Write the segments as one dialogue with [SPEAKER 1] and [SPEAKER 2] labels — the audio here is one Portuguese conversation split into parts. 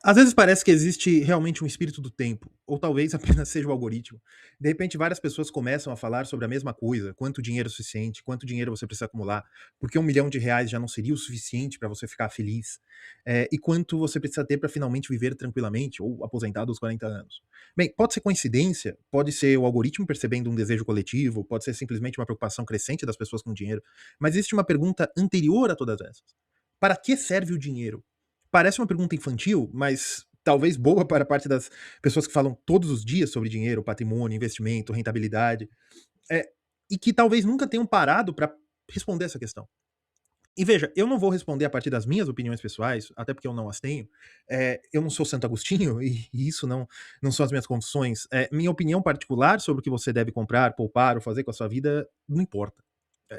[SPEAKER 1] Às vezes parece que existe realmente um espírito do tempo, ou talvez apenas seja o algoritmo. De repente, várias pessoas começam a falar sobre a mesma coisa: quanto dinheiro é suficiente, quanto dinheiro você precisa acumular, porque R$ 1 milhão já não seria o suficiente para você ficar feliz, e quanto você precisa ter para finalmente viver tranquilamente ou aposentado aos 40 anos. Bem, pode ser coincidência, pode ser o algoritmo percebendo um desejo coletivo, pode ser simplesmente uma preocupação crescente das pessoas com dinheiro, mas existe uma pergunta anterior a todas essas: para que serve o dinheiro? Parece uma pergunta infantil, mas talvez boa para a parte das pessoas que falam todos os dias sobre dinheiro, patrimônio, investimento, rentabilidade, eh, e que talvez nunca tenham parado para responder essa questão. E veja, eu não vou responder a partir das minhas opiniões pessoais, até porque eu não as tenho. Eu não sou Santo Agostinho e isso não são as minhas confissões. Minha opinião particular sobre o que você deve comprar, poupar ou fazer com a sua vida não importa.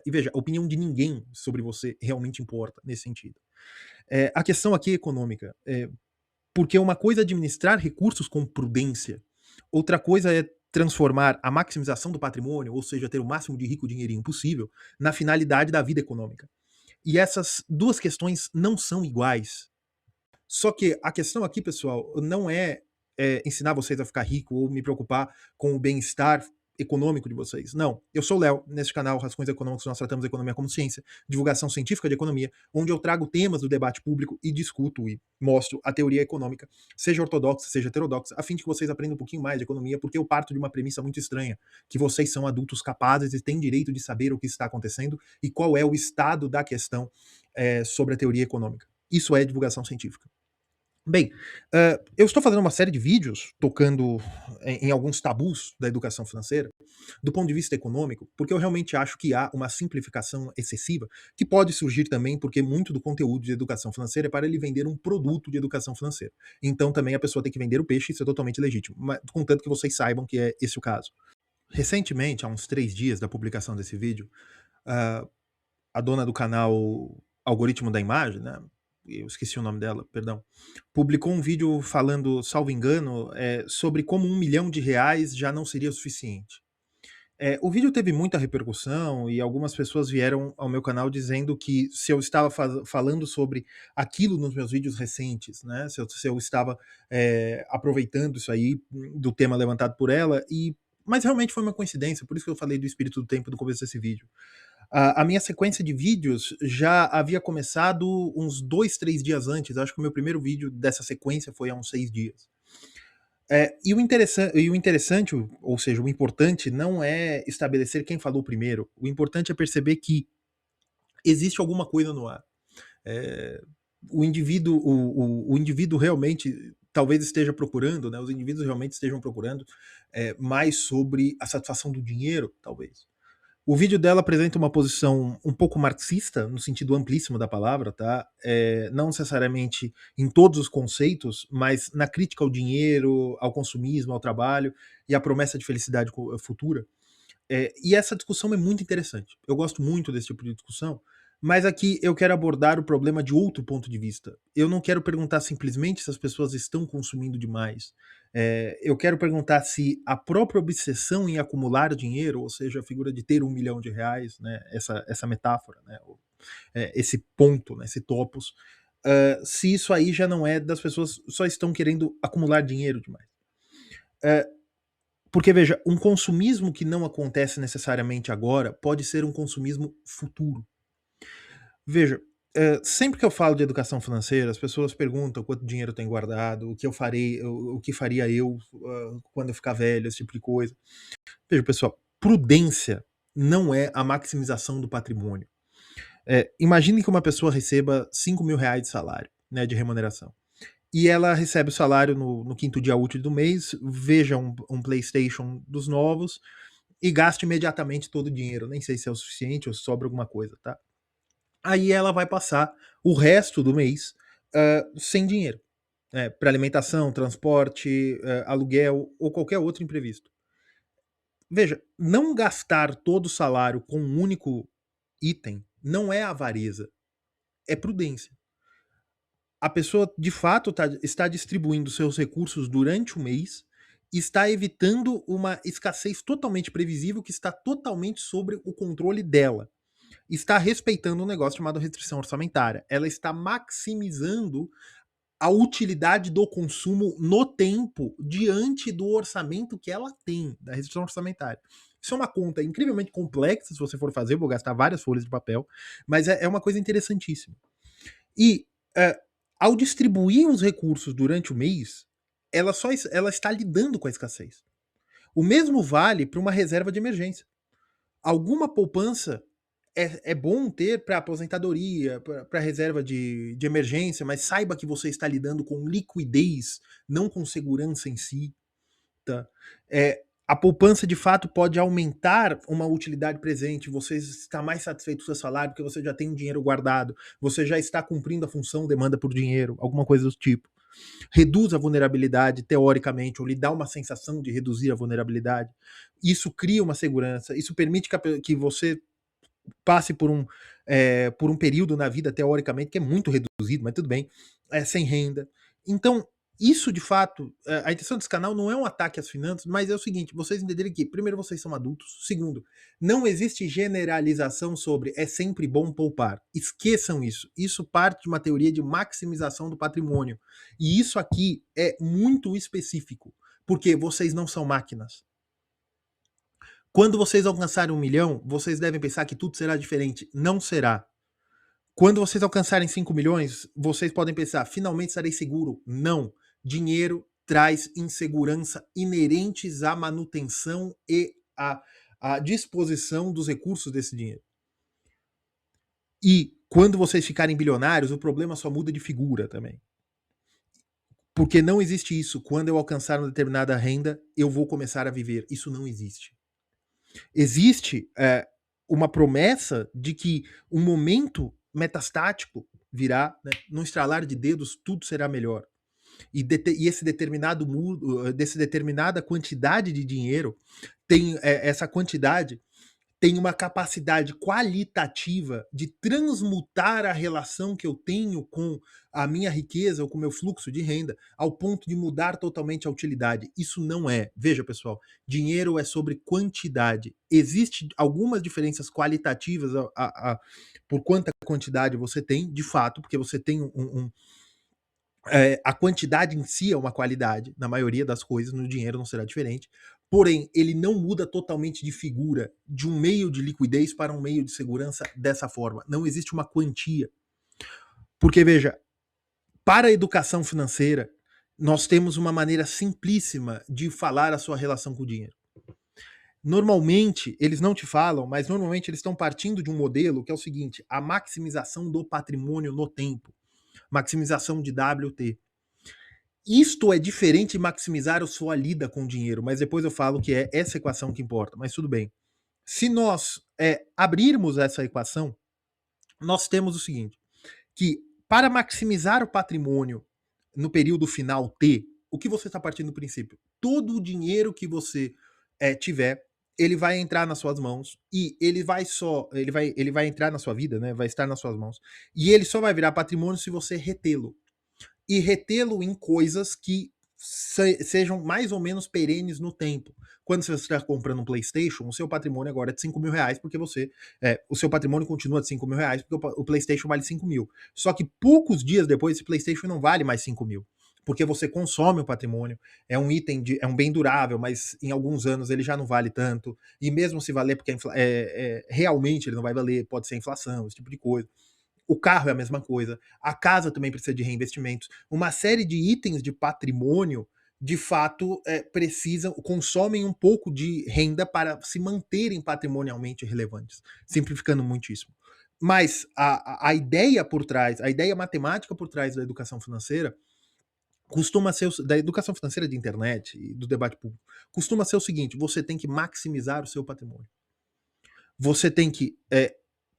[SPEAKER 1] E veja, a opinião de ninguém sobre você realmente importa nesse sentido. A questão aqui é econômica. Porque uma coisa é administrar recursos com prudência, outra coisa é transformar a maximização do patrimônio, ou seja, ter o máximo de rico dinheirinho possível, na finalidade da vida econômica. E essas duas questões não são iguais. Só que a questão aqui, pessoal, não ensinar vocês a ficar rico ou me preocupar com o bem-estar econômico de vocês. Não. Eu sou o Léo. Neste canal, Rascunhos Econômicos, nós tratamos a economia como ciência, divulgação científica de economia, onde eu trago temas do debate público e discuto e mostro a teoria econômica, seja ortodoxa, seja heterodoxa, a fim de que vocês aprendam um pouquinho mais de economia, porque eu parto de uma premissa muito estranha, que vocês são adultos capazes e têm direito de saber o que está acontecendo e qual é o estado da questão sobre a teoria econômica. Isso é divulgação científica. Bem, eu estou fazendo uma série de vídeos tocando em alguns tabus da educação financeira, do ponto de vista econômico, porque eu realmente acho que há uma simplificação excessiva, que pode surgir também porque muito do conteúdo de educação financeira é para ele vender um produto de educação financeira. Então também a pessoa tem que vender o peixe, isso é totalmente legítimo, mas contanto que vocês saibam que é esse o caso. Recentemente, há uns 3 dias da publicação desse vídeo, ah, a dona do canal Algoritmo da Imagem, né? Eu esqueci o nome dela, perdão. Publicou um vídeo falando, salvo engano, sobre como R$ 1 milhão já não seria suficiente. O vídeo teve muita repercussão e algumas pessoas vieram ao meu canal dizendo que se eu estava falando sobre aquilo nos meus vídeos recentes, né? Se eu estava aproveitando isso aí do tema levantado por ela, mas realmente foi uma coincidência, por isso que eu falei do espírito do tempo no começo desse vídeo. A minha sequência de vídeos já havia começado uns 2, 3 dias antes. Acho que o meu primeiro vídeo dessa sequência foi há uns 6 dias. E o interessante, ou seja, o importante não é estabelecer quem falou primeiro. O importante é perceber que existe alguma coisa no ar. É, o indivíduo realmente talvez esteja procurando, né? Os indivíduos realmente estejam procurando mais sobre a satisfação do dinheiro, talvez. O vídeo dela apresenta uma posição um pouco marxista, no sentido amplíssimo da palavra, tá? Não necessariamente em todos os conceitos, mas na crítica ao dinheiro, ao consumismo, ao trabalho e à promessa de felicidade futura. E essa discussão é muito interessante. Eu gosto muito desse tipo de discussão, mas aqui eu quero abordar o problema de outro ponto de vista. Eu não quero perguntar simplesmente se as pessoas estão consumindo demais. Eu quero perguntar se a própria obsessão em acumular dinheiro, ou seja, a figura de ter R$ 1 milhão, né, essa metáfora, né, esse ponto, né, esse topos, se isso aí já não é das pessoas só estão querendo acumular dinheiro demais. Porque, veja, um consumismo que não acontece necessariamente agora pode ser um consumismo futuro. Veja, sempre que eu falo de educação financeira, as pessoas perguntam quanto dinheiro eu tenho guardado, o que eu farei, o que faria eu quando eu ficar velho, esse tipo de coisa. Veja, pessoal, prudência não é a maximização do patrimônio. Imagine que uma pessoa receba R$ 5 mil de salário, né, de remuneração. E ela recebe o salário no quinto dia útil do mês, veja um PlayStation dos novos e gaste imediatamente todo o dinheiro. Nem sei se é o suficiente ou se sobra alguma coisa, tá? Aí ela vai passar o resto do mês sem dinheiro, para alimentação, transporte, aluguel ou qualquer outro imprevisto. Veja, não gastar todo o salário com um único item não é avareza, é prudência. A pessoa de fato está distribuindo seus recursos durante o mês e está evitando uma escassez totalmente previsível que está totalmente sobre o controle dela. Está respeitando um negócio chamado restrição orçamentária. Ela está maximizando a utilidade do consumo no tempo diante do orçamento que ela tem, da restrição orçamentária. Isso é uma conta incrivelmente complexa, se você for fazer, eu vou gastar várias folhas de papel, mas é uma coisa interessantíssima. E ao distribuir os recursos durante o mês, ela está lidando com a escassez. O mesmo vale para uma reserva de emergência. Alguma poupança é bom ter para aposentadoria, para reserva de emergência, mas saiba que você está lidando com liquidez, não com segurança em si. Tá? A poupança de fato pode aumentar uma utilidade presente, você está mais satisfeito com o seu salário porque você já tem um dinheiro guardado, você já está cumprindo a função demanda por dinheiro, alguma coisa do tipo. Reduz a vulnerabilidade, teoricamente, ou lhe dá uma sensação de reduzir a vulnerabilidade. Isso cria uma segurança, isso permite que você passe por um período na vida, teoricamente, que é muito reduzido, mas tudo bem, sem renda. Então, isso de fato, a intenção desse canal não é um ataque às finanças, mas é o seguinte, vocês entenderem que, primeiro, vocês são adultos, segundo, não existe generalização sobre é sempre bom poupar. Esqueçam isso. Isso parte de uma teoria de maximização do patrimônio. E isso aqui é muito específico, porque vocês não são máquinas. Quando vocês alcançarem 1 milhão, vocês devem pensar que tudo será diferente. Não será. Quando vocês alcançarem 5 milhões, vocês podem pensar, finalmente estarei seguro. Não. Dinheiro traz insegurança inerentes à manutenção e à disposição dos recursos desse dinheiro. E quando vocês ficarem bilionários, o problema só muda de figura também. Porque não existe isso. Quando eu alcançar uma determinada renda, eu vou começar a viver. Isso não existe. Existe uma promessa de que um momento metastático virá, né? Num estralar de dedos, tudo será melhor. E esse determinada quantidade de dinheiro tem essa quantidade tem uma capacidade qualitativa de transmutar a relação que eu tenho com a minha riqueza ou com o meu fluxo de renda ao ponto de mudar totalmente a utilidade. Isso não é. Veja, pessoal, dinheiro é sobre quantidade. Existem algumas diferenças qualitativas por quanta quantidade você tem, de fato, porque você tem a quantidade em si é uma qualidade, na maioria das coisas, no dinheiro não será diferente. Porém, ele não muda totalmente de figura de um meio de liquidez para um meio de segurança dessa forma. Não existe uma quantia. Porque, veja, para a educação financeira, nós temos uma maneira simplíssima de falar a sua relação com o dinheiro. Normalmente, eles não te falam, mas normalmente eles estão partindo de um modelo que é o seguinte, a maximização do patrimônio no tempo. Maximização de WT. Isto é diferente de maximizar a sua lida com o dinheiro, mas depois eu falo que é essa equação que importa, mas tudo bem. Se nós abrirmos essa equação, nós temos o seguinte, que para maximizar o patrimônio no período final T, o que você está partindo do princípio? Todo o dinheiro que você tiver, ele vai entrar nas suas mãos e ele vai entrar na sua vida, né? Vai estar nas suas mãos. E ele só vai virar patrimônio se você retê-lo. E retê-lo em coisas que sejam mais ou menos perenes no tempo. Quando você está comprando um PlayStation, o seu patrimônio agora é de 5 mil reais, porque o seu patrimônio continua de 5 mil reais, porque o PlayStation vale 5 mil. Só que poucos dias depois, esse PlayStation não vale mais 5 mil. Porque você consome o patrimônio, é um item, é um bem durável, mas em alguns anos ele já não vale tanto. E mesmo se valer, porque realmente ele não vai valer, pode ser inflação, esse tipo de coisa. O carro é a mesma coisa. A casa também precisa de reinvestimentos. Uma série de itens de patrimônio, de fato, consomem um pouco de renda para se manterem patrimonialmente relevantes, simplificando muitíssimo. Mas a ideia por trás, a ideia matemática por trás da educação financeira, costuma ser, da educação financeira de internet e do debate público, costuma ser o seguinte, você tem que maximizar o seu patrimônio. Você tem que,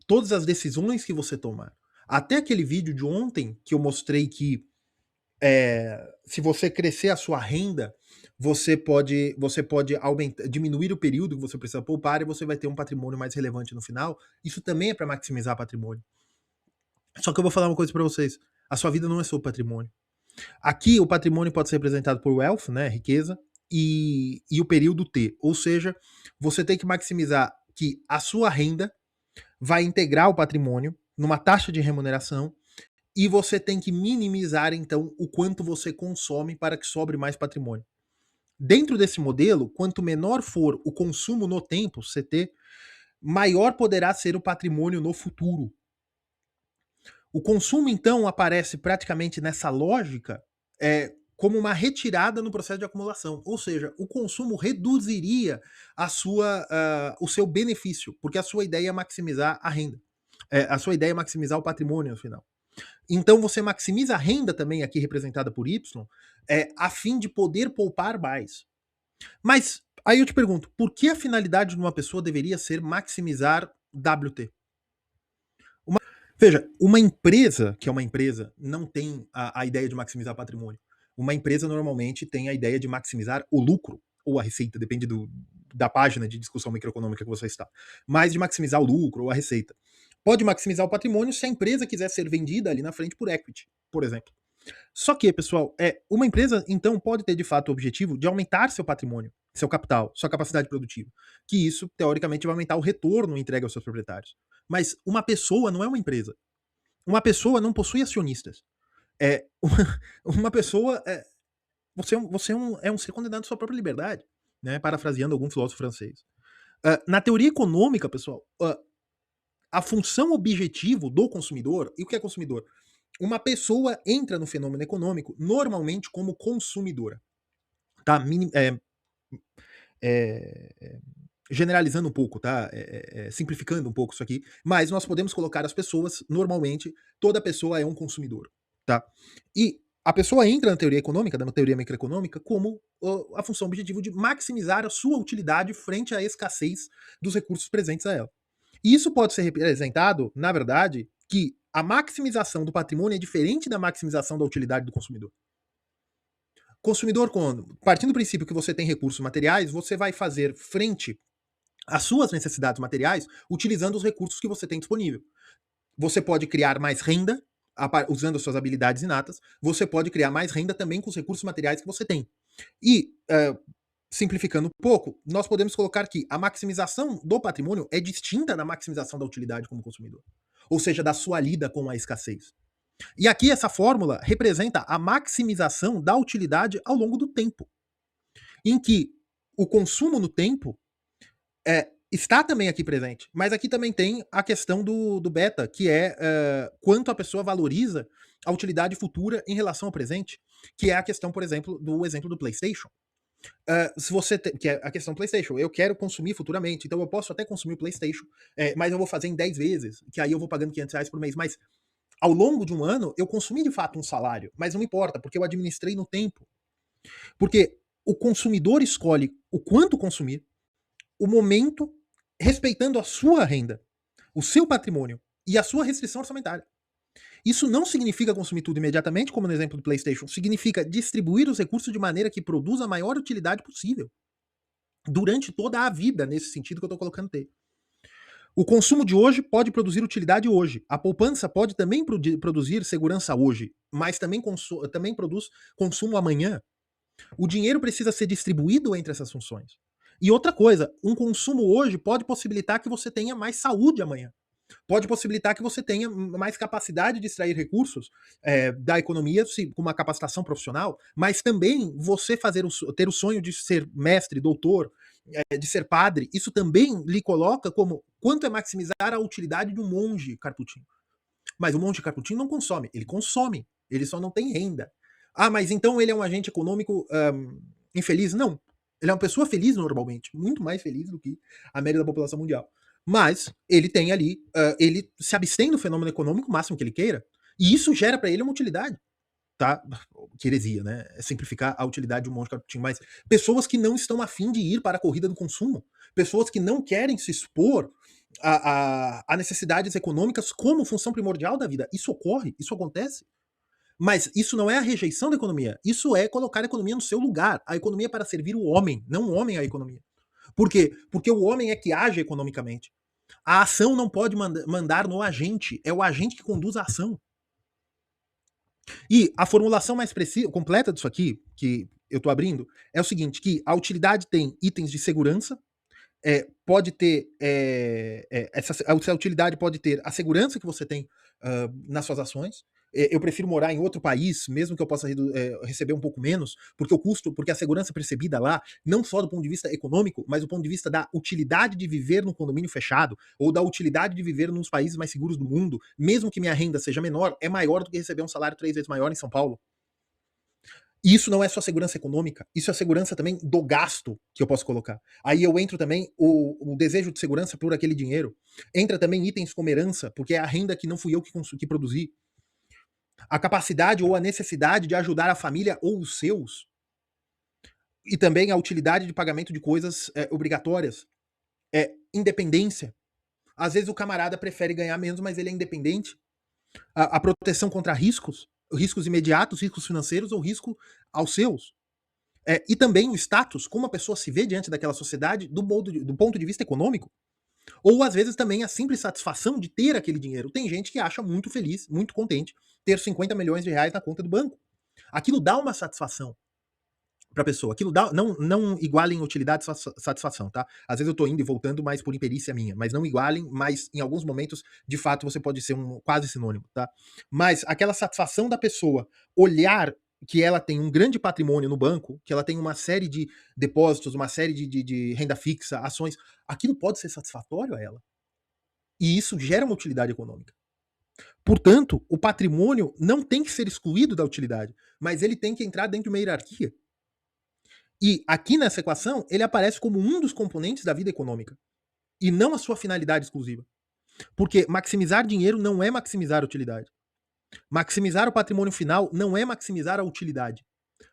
[SPEAKER 1] todas as decisões que você tomar, até aquele vídeo de ontem que eu mostrei que se você crescer a sua renda, você pode diminuir o período que você precisa poupar e você vai ter um patrimônio mais relevante no final. Isso também é para maximizar patrimônio. Só que eu vou falar uma coisa para vocês. A sua vida não é sobre patrimônio. Aqui o patrimônio pode ser representado por wealth, né, riqueza, e o período T. Ou seja, você tem que maximizar que a sua renda vai integrar o patrimônio numa taxa de remuneração e você tem que minimizar, então, o quanto você consome para que sobre mais patrimônio. Dentro desse modelo, quanto menor for o consumo no tempo, CT, maior poderá ser o patrimônio no futuro. O consumo, então, aparece praticamente nessa lógica como uma retirada no processo de acumulação. Ou seja, o consumo reduziria o seu benefício, porque a sua ideia é maximizar a renda. A sua ideia é maximizar o patrimônio no final. Então você maximiza a renda também, aqui representada por Y, a fim de poder poupar mais. Mas aí eu te pergunto, por que a finalidade de uma pessoa deveria ser maximizar WT? Veja, uma empresa, que é uma empresa, não tem a ideia de maximizar patrimônio. Uma empresa normalmente tem a ideia de maximizar o lucro, ou a receita, depende da página de discussão microeconômica que você está. Mas de maximizar o lucro ou a receita. Pode maximizar o patrimônio se a empresa quiser ser vendida ali na frente por equity, por exemplo. Só que, pessoal, uma empresa, então, pode ter de fato o objetivo de aumentar seu patrimônio, seu capital, sua capacidade produtiva. Que isso, teoricamente, vai aumentar o retorno entregue aos seus proprietários. Mas uma pessoa não é uma empresa. Uma pessoa não possui acionistas. É, uma pessoa. Você é um ser condenado à sua própria liberdade, né? Parafraseando algum filósofo francês. Na teoria econômica, pessoal, a função objetivo do consumidor, e o que é consumidor? Uma pessoa entra no fenômeno econômico normalmente como consumidora. Tá? Generalizando um pouco, tá? Simplificando um pouco isso aqui, mas nós podemos colocar as pessoas, normalmente, toda pessoa é um consumidor, tá? E a pessoa entra na teoria econômica, na teoria microeconômica, como a função objetiva de maximizar a sua utilidade frente à escassez dos recursos presentes a ela. E isso pode ser representado, na verdade, que a maximização do patrimônio é diferente da maximização da utilidade do consumidor. Consumidor, partindo do princípio que você tem recursos materiais, você vai fazer frente às suas necessidades materiais utilizando os recursos que você tem disponível. Você pode criar mais renda usando as suas habilidades inatas, você pode criar mais renda também com os recursos materiais que você tem. E, simplificando um pouco, nós podemos colocar que a maximização do patrimônio é distinta da maximização da utilidade como consumidor. Ou seja, da sua lida com a escassez. E aqui essa fórmula representa a maximização da utilidade ao longo do tempo, em que o consumo no tempo está também aqui presente, mas aqui também tem a questão do beta, que é quanto a pessoa valoriza a utilidade futura em relação ao presente, que é a questão, por exemplo, do PlayStation. Se você que é a questão do PlayStation, eu quero consumir futuramente, então eu posso até consumir o PlayStation, mas eu vou fazer em 10 vezes, que aí eu vou pagando R$ 500 por mês, mas ao longo de um ano, eu consumi de fato um salário, mas não importa, porque eu administrei no tempo. Porque o consumidor escolhe o quanto consumir, o momento, respeitando a sua renda, o seu patrimônio e a sua restrição orçamentária. Isso não significa consumir tudo imediatamente, como no exemplo do PlayStation, significa distribuir os recursos de maneira que produza a maior utilidade possível. Durante toda a vida, nesse sentido que eu estou colocando T. O consumo de hoje pode produzir utilidade hoje. A poupança pode também produzir segurança hoje, mas também produz consumo amanhã. O dinheiro precisa ser distribuído entre essas funções. E outra coisa, um consumo hoje pode possibilitar que você tenha mais saúde amanhã. Pode possibilitar que você tenha mais capacidade de extrair recursos da economia com uma capacitação profissional, mas também você ter o sonho de ser mestre, doutor, de ser padre, isso também lhe coloca como quanto é maximizar a utilidade de um monge carputinho. Mas o monge carputinho não consome, ele só não tem renda. Ah, mas então ele é um agente econômico infeliz? Não. Ele é uma pessoa feliz normalmente, muito mais feliz do que a média da população mundial. Mas ele tem ali, ele se abstém do fenômeno econômico o máximo que ele queira, e isso gera para ele uma utilidade. Tá? Que heresia, né? É simplificar a utilidade de um monte de caputinho, mas pessoas que não estão afim de ir para a corrida do consumo, pessoas que não querem se expor a necessidades econômicas como função primordial da vida. Isso ocorre, isso acontece. Mas isso não é a rejeição da economia, isso é colocar a economia no seu lugar. A economia é para servir o homem, não o homem à economia. Por quê? Porque o homem é que age economicamente. A ação não pode mandar no agente, é o agente que conduz a ação. E a formulação mais precisa, completa disso aqui, que eu estou abrindo, é o seguinte, que a utilidade tem itens de segurança, pode ter, essa utilidade pode ter a segurança que você tem nas suas ações, eu prefiro morar em outro país, mesmo que eu possa receber um pouco menos, porque o custo, porque a segurança percebida lá, não só do ponto de vista econômico, mas do ponto de vista da utilidade de viver num condomínio fechado, ou da utilidade de viver nos países mais seguros do mundo, mesmo que minha renda seja menor, é maior do que receber um salário 3 vezes maior em São Paulo. E isso não é só segurança econômica, isso é segurança também do gasto que eu posso colocar. Aí eu entro também o desejo de segurança por aquele dinheiro. Entra também itens como herança, porque é a renda que não fui eu que produzi. A capacidade ou a necessidade de ajudar a família ou os seus. E também a utilidade de pagamento de coisas obrigatórias. Independência. Às vezes o camarada prefere ganhar menos, mas ele é independente. A proteção contra riscos imediatos, riscos financeiros ou risco aos seus. E também o status, como a pessoa se vê diante daquela sociedade do ponto de vista econômico. Ou às vezes também a simples satisfação de ter aquele dinheiro. Tem gente que acha muito feliz, muito contente, ter 50 milhões de reais na conta do banco. Aquilo dá uma satisfação pra pessoa. Aquilo dá, não igualem utilidade e satisfação, tá? Às vezes eu tô indo e voltando, mais por imperícia minha, mas não igualem, mas em alguns momentos, de fato, você pode ser um quase sinônimo, tá? Mas aquela satisfação da pessoa olhar que ela tem um grande patrimônio no banco, que ela tem uma série de depósitos, uma série de renda fixa, ações, aquilo pode ser satisfatório a ela. E isso gera uma utilidade econômica. Portanto, o patrimônio não tem que ser excluído da utilidade, mas ele tem que entrar dentro de uma hierarquia. E aqui nessa equação, ele aparece como um dos componentes da vida econômica, e não a sua finalidade exclusiva. Porque maximizar dinheiro não é maximizar a utilidade. Maximizar o patrimônio final não é maximizar a utilidade.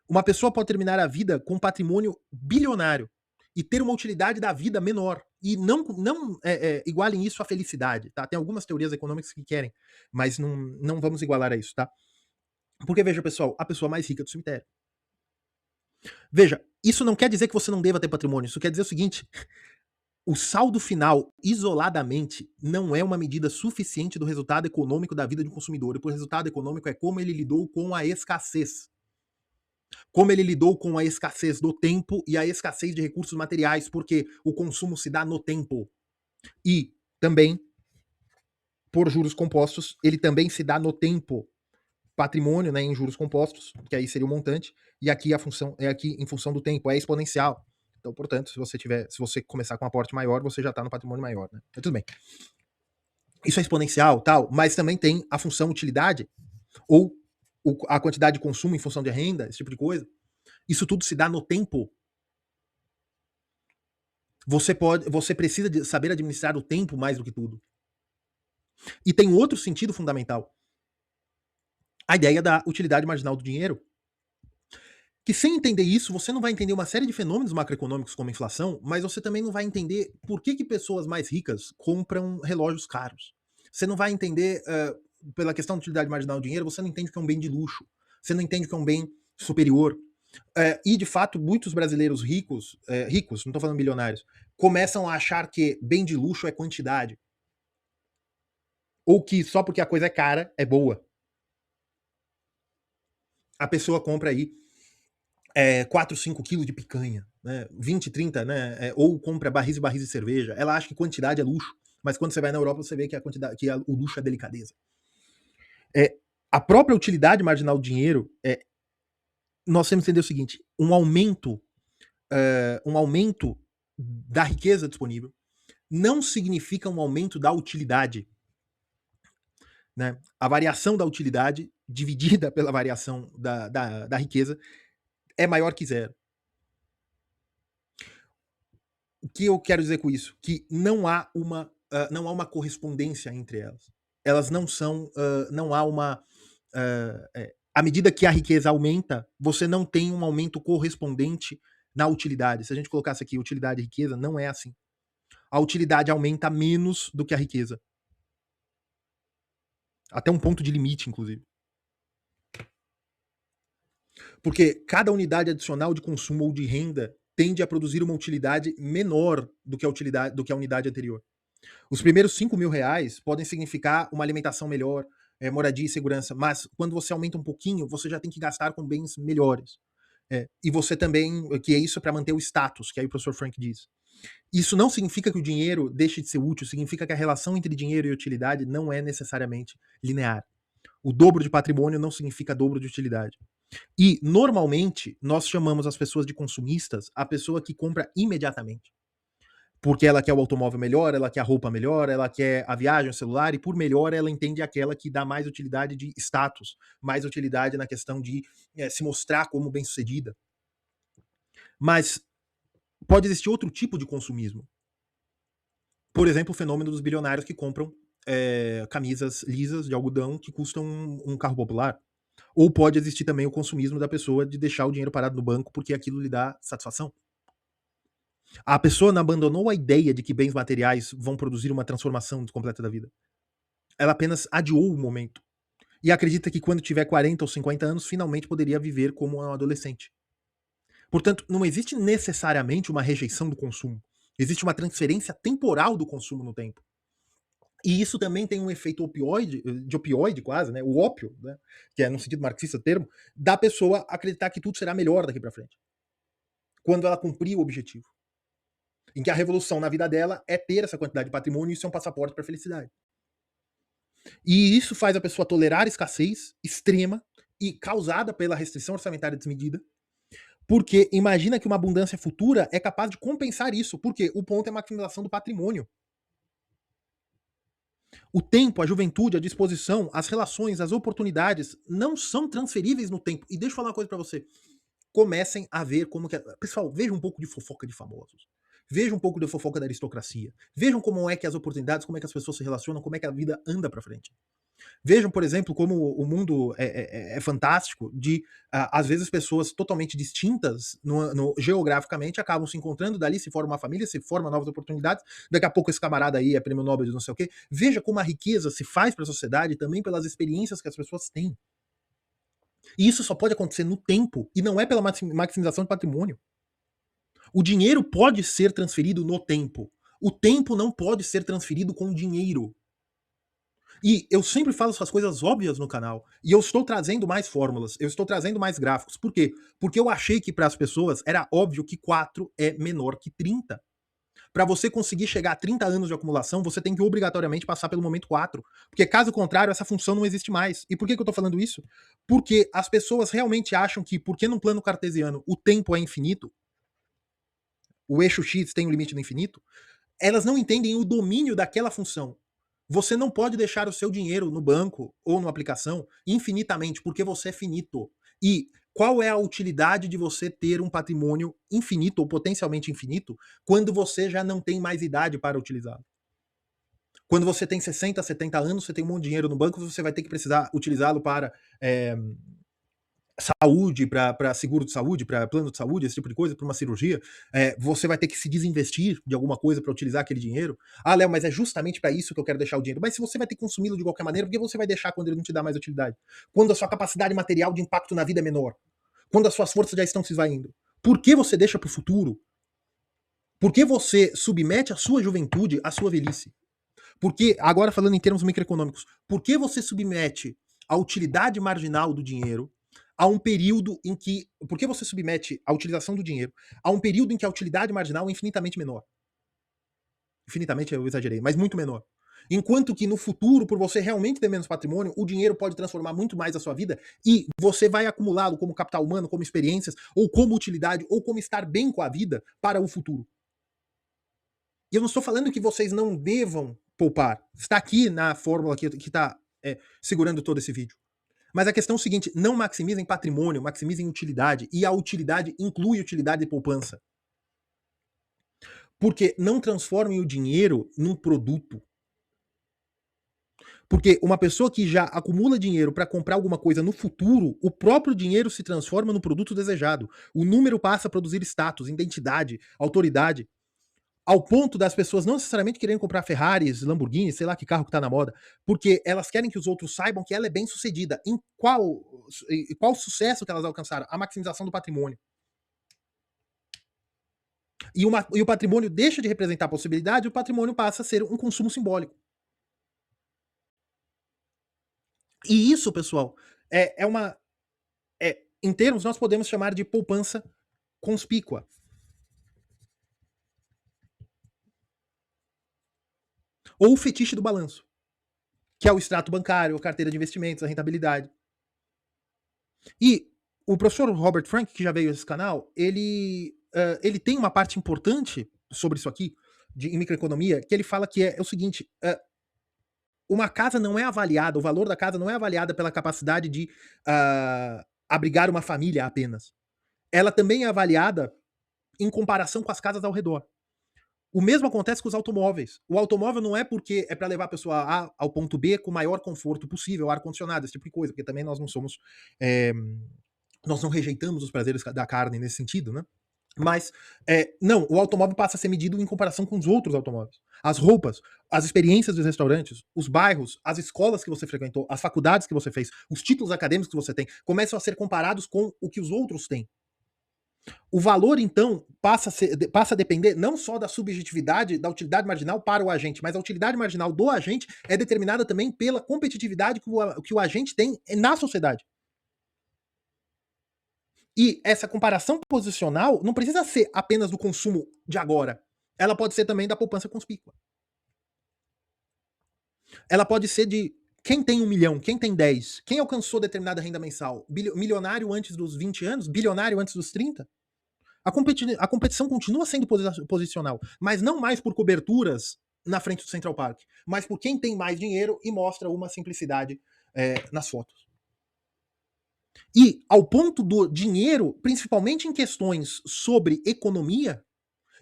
[SPEAKER 1] Uma pessoa pode terminar a vida com um patrimônio bilionário e ter uma utilidade da vida menor. E não igualem isso à felicidade, tá? Tem algumas teorias econômicas que querem, mas não vamos igualar a isso, tá? Porque, veja, pessoal, a pessoa mais rica do cemitério. Veja, isso não quer dizer que você não deva ter patrimônio. Isso quer dizer o seguinte: o saldo final, isoladamente, não é uma medida suficiente do resultado econômico da vida de um consumidor. E o resultado econômico é como ele lidou com a escassez. Como ele lidou com a escassez do tempo e a escassez de recursos materiais, porque o consumo se dá no tempo. E também, por juros compostos, ele também se dá no tempo. Patrimônio, né, em juros compostos, que aí seria o montante, e aqui a função é aqui em função do tempo, é exponencial. Então, portanto, se você começar com um aporte maior, você já está no patrimônio maior, né? Mas tudo bem. Isso é exponencial, tal, mas também tem a função utilidade, ou a quantidade de consumo em função de renda, esse tipo de coisa. Isso tudo se dá no tempo. Você precisa saber administrar o tempo mais do que tudo. E tem outro sentido fundamental. A ideia da utilidade marginal do dinheiro, que sem entender isso, você não vai entender uma série de fenômenos macroeconômicos como a inflação, mas você também não vai entender por que pessoas mais ricas compram relógios caros. Você não vai entender, pela questão da utilidade marginal do dinheiro, você não entende o que é um bem de luxo. Você não entende o que é um bem superior. E, de fato, muitos brasileiros ricos, não estou falando milionários, começam a achar que bem de luxo é quantidade. Ou que só porque a coisa é cara, é boa. A pessoa compra aí 4, 5 quilos de picanha, né? 20, 30, né? Ou compra barris e barris de cerveja. Ela acha que quantidade é luxo, mas quando você vai na Europa, você vê que o luxo é delicadeza. A própria utilidade marginal do dinheiro, nós temos que entender o seguinte: um aumento da riqueza disponível não significa um aumento da utilidade. Né? A variação da utilidade dividida pela variação da riqueza é maior que zero. O que eu quero dizer com isso? Que não há uma correspondência entre elas. Elas não são, não há uma... à medida que a riqueza aumenta, você não tem um aumento correspondente na utilidade. Se a gente colocasse aqui utilidade e riqueza, não é assim. A utilidade aumenta menos do que a riqueza. Até um ponto de limite, inclusive. Porque cada unidade adicional de consumo ou de renda tende a produzir uma utilidade menor do que a unidade anterior. Os primeiros 5 mil reais podem significar uma alimentação melhor, moradia e segurança, mas quando você aumenta um pouquinho, você já tem que gastar com bens melhores. E você também, que é isso para manter o status, que aí o professor Frank diz. Isso não significa que o dinheiro deixe de ser útil, significa que a relação entre dinheiro e utilidade não é necessariamente linear. O dobro de patrimônio não significa dobro de utilidade. E, normalmente, nós chamamos as pessoas de consumistas a pessoa que compra imediatamente. Porque ela quer o automóvel melhor, ela quer a roupa melhor, ela quer a viagem, o celular, e por melhor ela entende aquela que dá mais utilidade de status, mais utilidade na questão de se mostrar como bem-sucedida. Mas pode existir outro tipo de consumismo. Por exemplo, o fenômeno dos bilionários que compram camisas lisas de algodão que custam um carro popular. Ou pode existir também o consumismo da pessoa de deixar o dinheiro parado no banco porque aquilo lhe dá satisfação. A pessoa não abandonou a ideia de que bens materiais vão produzir uma transformação completa da vida. Ela apenas adiou o momento. E acredita que quando tiver 40 ou 50 anos, finalmente poderia viver como um adolescente. Portanto, não existe necessariamente uma rejeição do consumo. Existe uma transferência temporal do consumo no tempo. E isso também tem um efeito opioide, de opioide quase, né? O ópio, né? Que é no sentido marxista do termo, da pessoa acreditar que tudo será melhor daqui para frente. Quando ela cumprir o objetivo. Em que a revolução na vida dela é ter essa quantidade de patrimônio e isso é um passaporte para a felicidade. E isso faz a pessoa tolerar escassez extrema e causada pela restrição orçamentária desmedida, porque imagina que uma abundância futura é capaz de compensar isso, porque o ponto é a maximização do patrimônio. O tempo, a juventude, a disposição, as relações, as oportunidades não são transferíveis no tempo. E deixa eu falar uma coisa para você. Comecem a ver como que... Pessoal, vejam um pouco de fofoca de famosos. Vejam um pouco de fofoca da aristocracia. Vejam como é que as oportunidades, como é que as pessoas se relacionam, como é que a vida anda para frente. Vejam, por exemplo, como o mundo é fantástico de, às vezes, pessoas totalmente distintas geograficamente acabam se encontrando, dali se forma uma família, se forma novas oportunidades, daqui a pouco esse camarada aí é prêmio Nobel de não sei o quê. Veja como a riqueza se faz para a sociedade também pelas experiências que as pessoas têm. E isso só pode acontecer no tempo, e não é pela maximização de patrimônio. O dinheiro pode ser transferido no tempo. O tempo não pode ser transferido com dinheiro. E eu sempre falo essas coisas óbvias no canal. E eu estou trazendo mais fórmulas, eu estou trazendo mais gráficos. Por quê? Porque eu achei que para as pessoas era óbvio que 4 é menor que 30. Para você conseguir chegar a 30 anos de acumulação, você tem que obrigatoriamente passar pelo momento 4. Porque caso contrário, essa função não existe mais. E por que eu estou falando isso? Porque as pessoas realmente acham que, porque no plano cartesiano o tempo é infinito, o eixo X tem um limite do infinito, elas não entendem o domínio daquela função. Você não pode deixar o seu dinheiro no banco ou numa aplicação infinitamente, porque você é finito. E qual é a utilidade de você ter um patrimônio infinito ou potencialmente infinito quando você já não tem mais idade para utilizá-lo? Quando você tem 60, 70 anos, você tem um monte de dinheiro no banco, você vai ter que precisar utilizá-lo para saúde, para seguro de saúde, para plano de saúde, esse tipo de coisa, para uma cirurgia, você vai ter que se desinvestir de alguma coisa para utilizar aquele dinheiro. Ah, Léo, mas é justamente para isso que eu quero deixar o dinheiro. Mas se você vai ter que consumi-lo de qualquer maneira, por que você vai deixar quando ele não te dá mais utilidade? Quando a sua capacidade material de impacto na vida é menor? Quando as suas forças já estão se esvaindo? Por que você deixa para o futuro? Por que você submete a sua juventude à sua velhice? Porque, agora falando em termos microeconômicos, por que você submete a utilidade marginal do dinheiro a um período em que... Por que você submete a utilização do dinheiro a um período em que a utilidade marginal é infinitamente menor? Infinitamente eu exagerei, mas muito menor. Enquanto que no futuro, por você realmente ter menos patrimônio, o dinheiro pode transformar muito mais a sua vida e você vai acumulá-lo como capital humano, como experiências, ou como utilidade, ou como estar bem com a vida para o futuro. E eu não estou falando que vocês não devam poupar. Está aqui na fórmula que está segurando todo esse vídeo. Mas a questão é o seguinte: não maximizem patrimônio, maximizem utilidade. E a utilidade inclui utilidade e poupança. Porque não transformem o dinheiro num produto. Porque uma pessoa que já acumula dinheiro para comprar alguma coisa no futuro, o próprio dinheiro se transforma no produto desejado. O número passa a produzir status, identidade, autoridade. Ao ponto das pessoas não necessariamente quererem comprar Ferraris, Lamborghini, sei lá que carro que tá na moda, porque elas querem que os outros saibam que ela é bem sucedida. Em qual sucesso que elas alcançaram? A maximização do patrimônio. E o patrimônio deixa de representar a possibilidade, o patrimônio passa a ser um consumo simbólico. E isso, pessoal, é uma... em termos, nós podemos chamar de poupança conspícua. Ou o fetiche do balanço. que é o extrato bancário, a carteira de investimentos, a rentabilidade. E o professor Robert Frank, que já veio a esse canal, ele tem uma parte importante sobre isso aqui, em microeconomia, que ele fala que é o seguinte: uma casa não é avaliada, o valor da casa não é avaliada pela capacidade de abrigar uma família apenas. Ela também é avaliada em comparação com as casas ao redor. O mesmo acontece com os automóveis. O automóvel não é porque é para levar a pessoa A ao ponto B com o maior conforto possível, ar-condicionado, esse tipo de coisa, porque também nós não somos. eh, nós não rejeitamos os prazeres da carne nesse sentido, né? Mas, não, o automóvel passa a ser medido em comparação com os outros automóveis. As roupas, as experiências dos restaurantes, os bairros, as escolas que você frequentou, as faculdades que você fez, os títulos acadêmicos que você tem, começam a ser comparados com o que os outros têm. O valor, então, passa a depender não só da subjetividade, da utilidade marginal para o agente, mas a utilidade marginal do agente é determinada também pela competitividade que o agente tem na sociedade. E essa comparação posicional não precisa ser apenas do consumo de agora. Ela pode ser também da poupança conspícua. Ela pode ser de quem tem 1 milhão, quem tem 10, quem alcançou determinada renda mensal, milionário antes dos 20 anos, bilionário antes dos 30. A competição continua sendo posicional, mas não mais por coberturas na frente do Central Park, mas por quem tem mais dinheiro e mostra uma simplicidade nas fotos. E ao ponto do dinheiro, principalmente em questões sobre economia,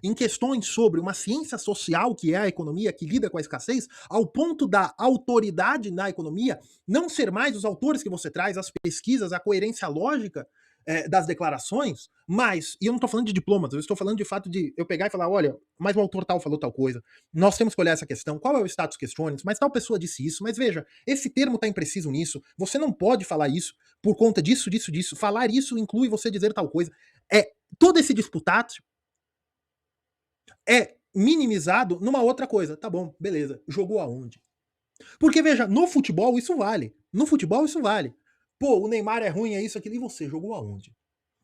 [SPEAKER 1] em questões sobre uma ciência social que é a economia, que lida com a escassez, ao ponto da autoridade na economia não ser mais os autores que você traz, as pesquisas, a coerência lógica das declarações, mas, e eu não estou falando de diplomas, eu estou falando de fato de eu pegar e falar, olha, mas o autor tal falou tal coisa, nós temos que olhar essa questão, qual é o status questiones, mas tal pessoa disse isso, mas veja, esse termo está impreciso nisso, você não pode falar isso por conta disso, disso, disso, falar isso inclui você dizer tal coisa. Todo esse disputácio é minimizado numa outra coisa. Tá bom, beleza. Jogou aonde? Porque, veja, no futebol isso vale. No futebol isso vale. Pô, o Neymar é ruim, é isso, aquilo. E você, jogou aonde?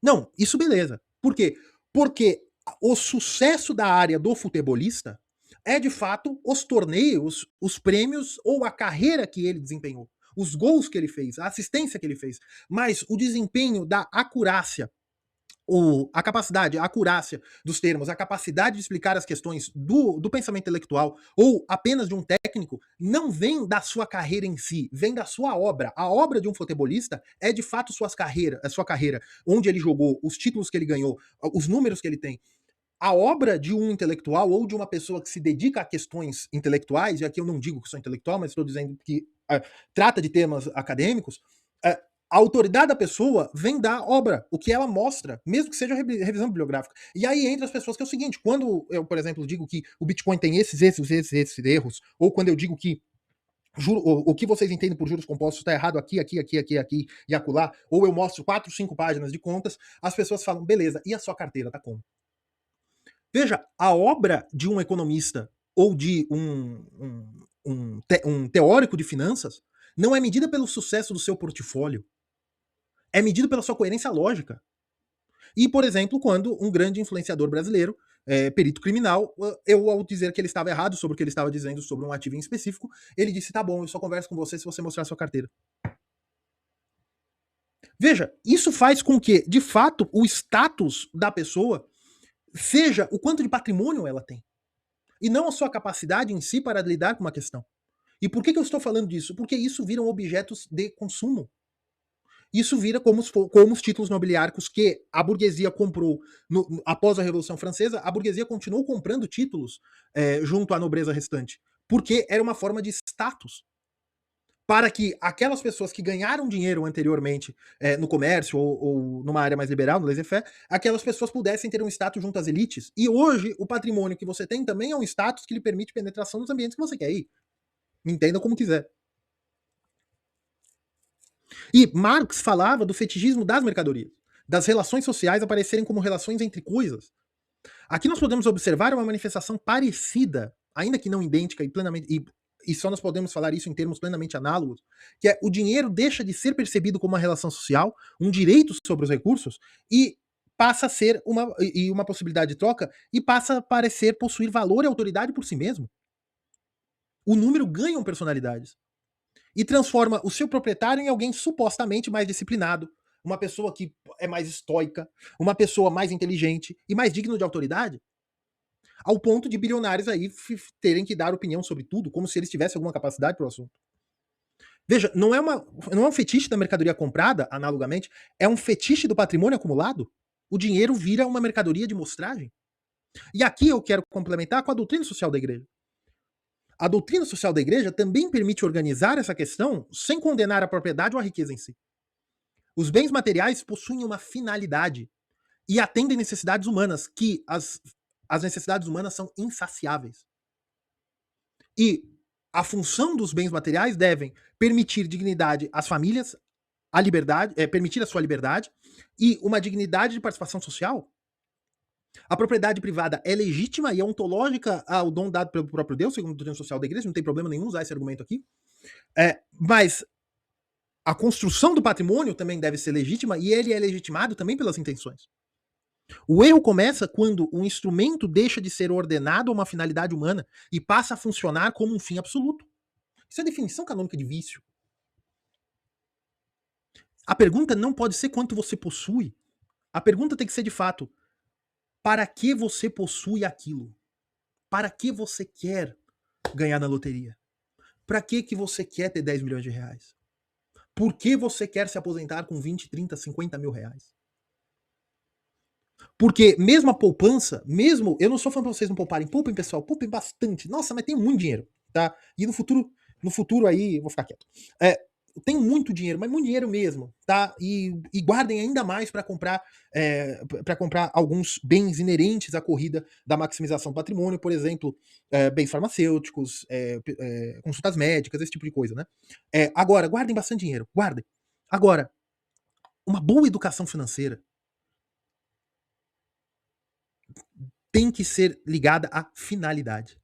[SPEAKER 1] Não, isso beleza. Por quê? Porque o sucesso da área do futebolista é, de fato, os torneios, os prêmios ou a carreira que ele desempenhou. Os gols que ele fez, a assistência que ele fez. Mas o desempenho da acurácia, a capacidade, a acurácia dos termos, a capacidade de explicar as questões do pensamento intelectual ou apenas de um técnico, não vem da sua carreira em si, vem da sua obra. A obra de um futebolista é de fato a sua carreira, onde ele jogou, os títulos que ele ganhou, os números que ele tem. A obra de um intelectual ou de uma pessoa que se dedica a questões intelectuais, e aqui eu não digo que sou intelectual, mas estou dizendo que trata de temas acadêmicos, a autoridade da pessoa vem da obra, o que ela mostra, mesmo que seja revisão bibliográfica. E aí entra as pessoas que é o seguinte, quando eu, por exemplo, digo que o Bitcoin tem esses erros, ou quando eu digo que o que vocês entendem por juros compostos está errado aqui, aqui, aqui, aqui, aqui e acolá, ou eu mostro 4, 5 páginas de contas, as pessoas falam, beleza, e a sua carteira tá como? Veja, a obra de um economista ou de um teórico de finanças não é medida pelo sucesso do seu portfólio, é medido pela sua coerência lógica. E, por exemplo, quando um grande influenciador brasileiro, perito criminal, eu, ao dizer que ele estava errado sobre o que ele estava dizendo sobre um ativo em específico, ele disse, tá bom, eu só converso com você se você mostrar sua carteira. Veja, isso faz com que, de fato, o status da pessoa seja o quanto de patrimônio ela tem. E não a sua capacidade em si para lidar com uma questão. E por que eu estou falando disso? Porque isso viram objetos de consumo. Isso vira como os títulos nobiliárquicos que a burguesia comprou após a Revolução Francesa, a burguesia continuou comprando títulos junto à nobreza restante, porque era uma forma de status. Para que aquelas pessoas que ganharam dinheiro anteriormente no comércio ou numa área mais liberal, no laissez-faire, aquelas pessoas pudessem ter um status junto às elites. E hoje, o patrimônio que você tem também é um status que lhe permite penetração nos ambientes que você quer ir. Entenda como quiser. E Marx falava do fetichismo das mercadorias, das relações sociais aparecerem como relações entre coisas. Aqui nós podemos observar uma manifestação parecida, ainda que não idêntica e só nós podemos falar isso em termos plenamente análogos, que é o dinheiro deixa de ser percebido como uma relação social, um direito sobre os recursos, e passa a ser uma possibilidade de troca, e passa a parecer possuir valor e autoridade por si mesmo. O número ganham personalidades. e transforma o seu proprietário em alguém supostamente mais disciplinado, uma pessoa que é mais estoica, uma pessoa mais inteligente e mais digno de autoridade, ao ponto de bilionários aí terem que dar opinião sobre tudo, como se eles tivessem alguma capacidade para o assunto. Veja, não é um fetiche da mercadoria comprada, analogamente, é um fetiche do patrimônio acumulado. O dinheiro vira uma mercadoria de mostragem. E aqui eu quero complementar com a doutrina social da igreja. A doutrina social da igreja também permite organizar essa questão sem condenar a propriedade ou a riqueza em si. Os bens materiais possuem uma finalidade e atendem necessidades humanas, que as necessidades humanas são insaciáveis. E a função dos bens materiais devem permitir dignidade às famílias, a liberdade, permitir a sua liberdade e uma dignidade de participação social. A propriedade privada é legítima e é ontológica ao dom dado pelo próprio Deus, segundo a doutrina social da igreja, não tem problema nenhum usar esse argumento aqui. Mas a construção do patrimônio também deve ser legítima e ele é legitimado também pelas intenções. O erro começa quando o instrumento deixa de ser ordenado a uma finalidade humana e passa a funcionar como um fim absoluto. Isso é a definição canônica de vício. A pergunta não pode ser quanto você possui. A pergunta tem que ser de fato: para que você possui aquilo? Para que você quer ganhar na loteria? Para que você quer ter 10 milhões de reais? Por que você quer se aposentar com 20, 30, 50 mil reais? Porque mesmo a poupança, eu não sou falando pra vocês não pouparem, poupem pessoal, poupem bastante. Nossa, mas tem muito dinheiro, tá? E no futuro aí, vou ficar quieto. Tem muito dinheiro, mas muito dinheiro mesmo, tá? E guardem ainda mais para comprar alguns bens inerentes à corrida da maximização do patrimônio, por exemplo, bens farmacêuticos, consultas médicas, esse tipo de coisa, né? Agora, guardem bastante dinheiro, guardem. Agora, uma boa educação financeira tem que ser ligada à finalidade.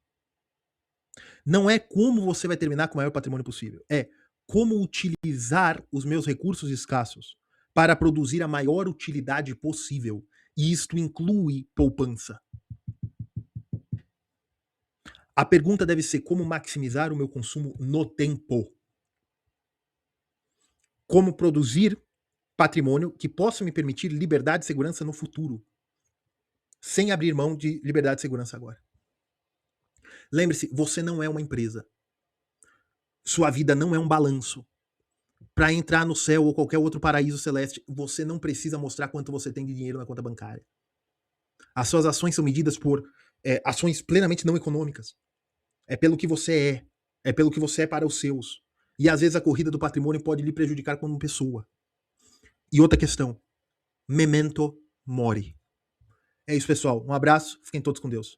[SPEAKER 1] Não é como você vai terminar com o maior patrimônio possível. É como utilizar os meus recursos escassos para produzir a maior utilidade possível. E isto inclui poupança. A pergunta deve ser como maximizar o meu consumo no tempo. Como produzir patrimônio que possa me permitir liberdade e segurança no futuro, sem abrir mão de liberdade e segurança agora. Lembre-se, você não é uma empresa. Sua vida não é um balanço. Para entrar no céu ou qualquer outro paraíso celeste, você não precisa mostrar quanto você tem de dinheiro na conta bancária. As suas ações são medidas por ações plenamente não econômicas. É pelo que você é pelo que você é para os seus. E às vezes a corrida do patrimônio pode lhe prejudicar como pessoa. E outra questão, memento mori. É isso, pessoal. Um abraço, fiquem todos com Deus.